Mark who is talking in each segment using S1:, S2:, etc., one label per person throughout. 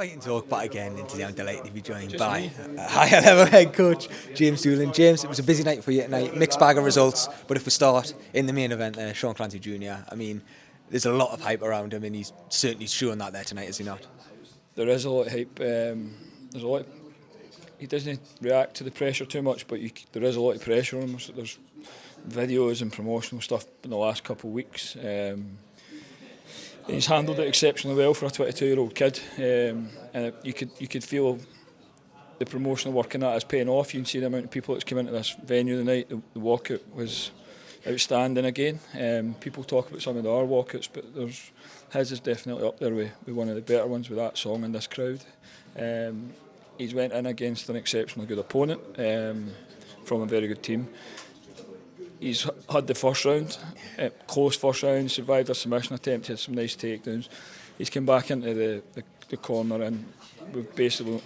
S1: Fighting talk, but again, today I'm delighted to be joined by higher level head coach James Doolan. James, it was a busy night for you tonight, mixed bag of results, but if we start in the main event there, Sean Clancy Jr., I mean, there's a lot of hype around him and he's certainly showing that there tonight, is he not?
S2: There is a lot of hype. There's a lot. He doesn't react to the pressure too much, but there is a lot of pressure on him. There's videos and promotional stuff in the last couple of weeks. He's handled it exceptionally well for a 22-year-old kid, and you could feel the promotional work in that is paying off. You can see the amount of people that's come into this venue tonight. The walkout was outstanding again. People talk about some of the other walkouts, but his is definitely up there with one of the better ones with that song and this crowd. He's went in against an exceptionally good opponent from a very good team. He's had the first round, close first round, survived a submission attempt, had some nice takedowns. He's come back into the corner and we've basically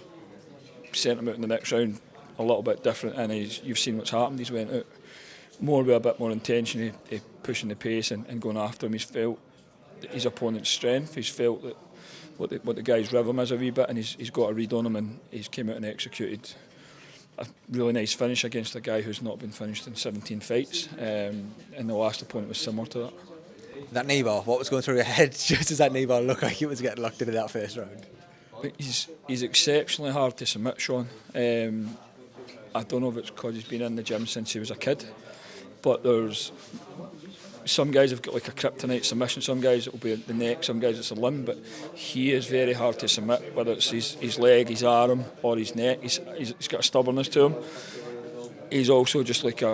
S2: sent him out in the next round a little bit different, and you've seen what's happened. He's went out more with a bit more intention, pushing the pace and going after him. He's felt his opponent's strength, he's felt that what the guy's rhythm is a wee bit, and he's got a read on him, and he's came out and executed a really nice finish against a guy who's not been finished in 17 fights, and the last opponent was similar to that.
S1: That knee bar, what was going through your head just as that knee bar looked like it was getting locked into that first round?
S2: He's exceptionally hard to submit, Sean. I don't know if it's because he's been in the gym since he was a kid, but there's some guys have got like a kryptonite submission, some guys it'll be the neck, some guys it's a limb, but he is very hard to submit, whether it's his leg, his arm or his neck. He's got a stubbornness to him. He's also just like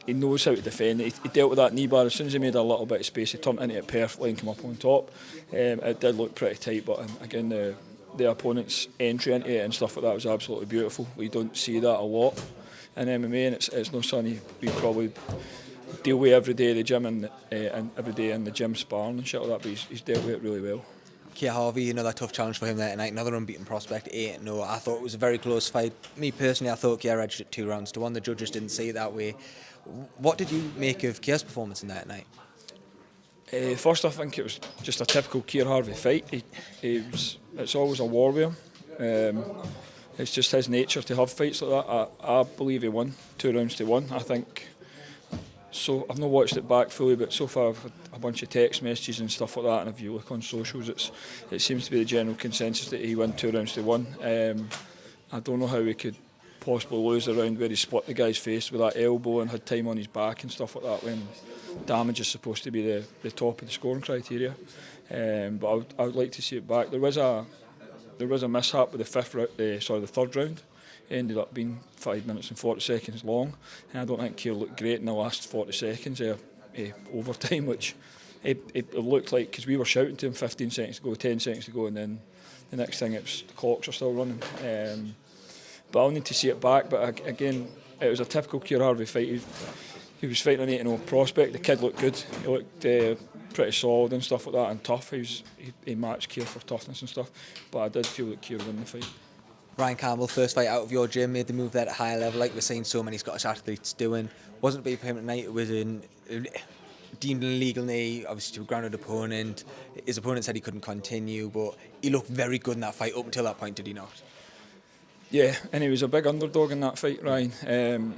S2: he knows how to defend it. He dealt with that knee bar as soon as he made a little bit of space, he turned into it perfectly and came up on top. It did look pretty tight, but again the opponent's entry into it and stuff like that was absolutely beautiful. We don't see that a lot in MMA, and it's not something we probably deal with every day at the gym and every day in the gym sparring and shit like that, but he's dealt with it really well.
S1: Keir Harvie, another tough challenge for him there tonight, another unbeaten prospect, 8-0. I thought it was a very close fight. Me personally, I thought Keir edged it 2 rounds to 1. The judges didn't see it that way. What did you make of Keir's performance in that night?
S2: First, I think it was just a typical Keir Harvie fight. It's always a war with him. It's just his nature to have fights like that. I believe he won 2 rounds to 1. I think. So I've not watched it back fully, but so far I've had a bunch of text messages and stuff like that, and if you look on socials, it seems to be the general consensus that he won 2 rounds to 1. I don't know how we could possibly lose the round where he split the guy's face with that elbow and had time on his back and stuff like that, when damage is supposed to be the top of the scoring criteria. But I would like to see it back. There was a mishap with the third round. It ended up being 5 minutes and 40 seconds long, and I don't think Keir looked great in the last 40 seconds of overtime, which it looked like, because we were shouting to him 15 seconds to go, 10 seconds to go, and then the next thing the clocks are still running. But I'll need to see it back. But again, it was a typical Keir Harvie fight. He was fighting an 8-0 prospect. The kid looked good. He looked pretty solid and stuff like that, and tough. He matched Keir for toughness and stuff. But I did feel that Keir won the fight.
S1: Ryan Campbell, first fight out of your gym, made the move there at a higher level, like we're seeing so many Scottish athletes doing. Wasn't big for him tonight. It was deemed an illegal knee, obviously to a grounded opponent. His opponent said he couldn't continue, but he looked very good in that fight up until that point, did he not?
S2: Yeah, and he was a big underdog in that fight, Ryan.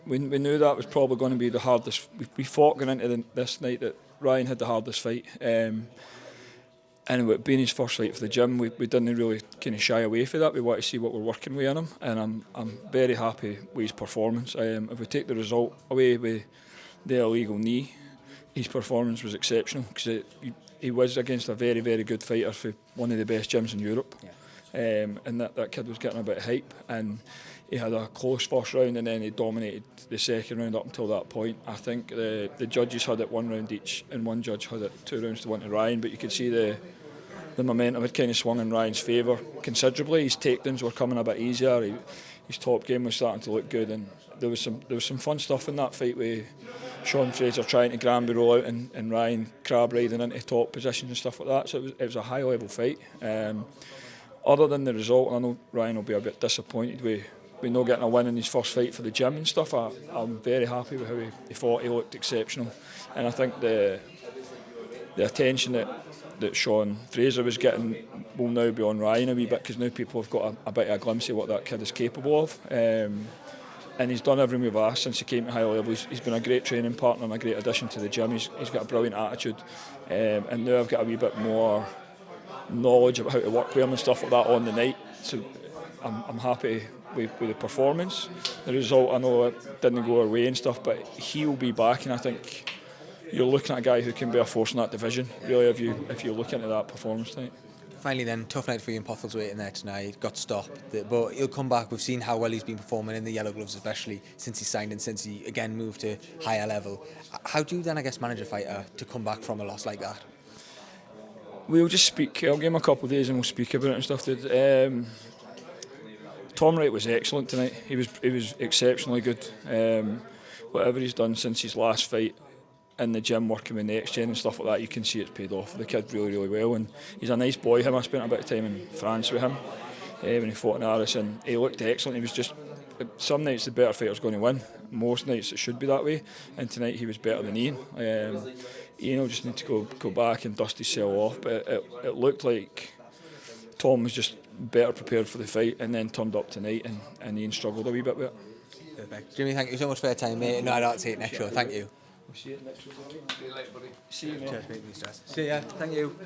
S2: We knew that was probably going to be the hardest. We thought going into this night that Ryan had the hardest fight. And it being his first fight for the gym, we didn't really kind of shy away from that. We want to see what we're working with in him, and I'm very happy with his performance. If we take the result away with the illegal knee, his performance was exceptional, because he was against a very, very good fighter for one of the best gyms in Europe. Yeah. And that kid was getting a bit of hype, and he had a close first round, and then he dominated the second round up until that point. I think the judges had it 1 round each, and one judge had it 2 rounds to 1 to Ryan, but you could see the momentum had kind of swung in Ryan's favour considerably. His takedowns were coming a bit easier. His top game was starting to look good, and there was some fun stuff in that fight with Sean Fraser trying to Granby roll out and Ryan crab riding into top positions and stuff like that. So it was a high level fight. Other than the result, I know Ryan will be a bit disappointed with not getting a win in his first fight for the gym and stuff. I'm very happy with how he fought. He looked exceptional, and I think the attention that that Sean Fraser was getting will now be on Ryan a wee bit, because now people have got a bit of a glimpse of what that kid is capable of. And he's done everything we've asked since he came to high level. He's been a great training partner and a great addition to the gym. He's got a brilliant attitude, and now I've got a wee bit more knowledge about how to work with him and stuff like that on the night. So I'm happy with the performance. The result, I know it didn't go our way and stuff, but he'll be back, and I think you're looking at a guy who can be a force in that division, really, if you look into that performance tonight.
S1: Finally then, tough night for Iain Postlethwaite in there tonight, got stopped, but he'll come back. We've seen how well he's been performing in the yellow gloves, especially since he signed and since he again moved to higher level. How do you then, I guess, manage a fighter to come back from a loss like that?
S2: We'll just speak, I'll give him a couple of days and we'll speak about it and stuff. Tom Wright was excellent tonight. He was exceptionally good. Whatever he's done since his last fight in the gym, working with next gen and stuff like that, you can see it's paid off. The kid really well, and he's a nice boy. I spent a bit of time in France with him when he fought in Aris, and he looked excellent. He was just, some nights the better fighter's going to win. Most nights it should be that way, and tonight he was better than Iain. Iain will just need to go back and dust himself off, but it looked like Tom was just better prepared for the fight and then turned up tonight, and Iain struggled a wee bit with it.
S1: Perfect. Jimmy, thank you so much for your time, mate. No, I don't see it next show. Thank you.
S2: We'll see you next week. See you later, buddy. See you, mate.
S1: Cheers, mate. No stress. See ya. Thank you.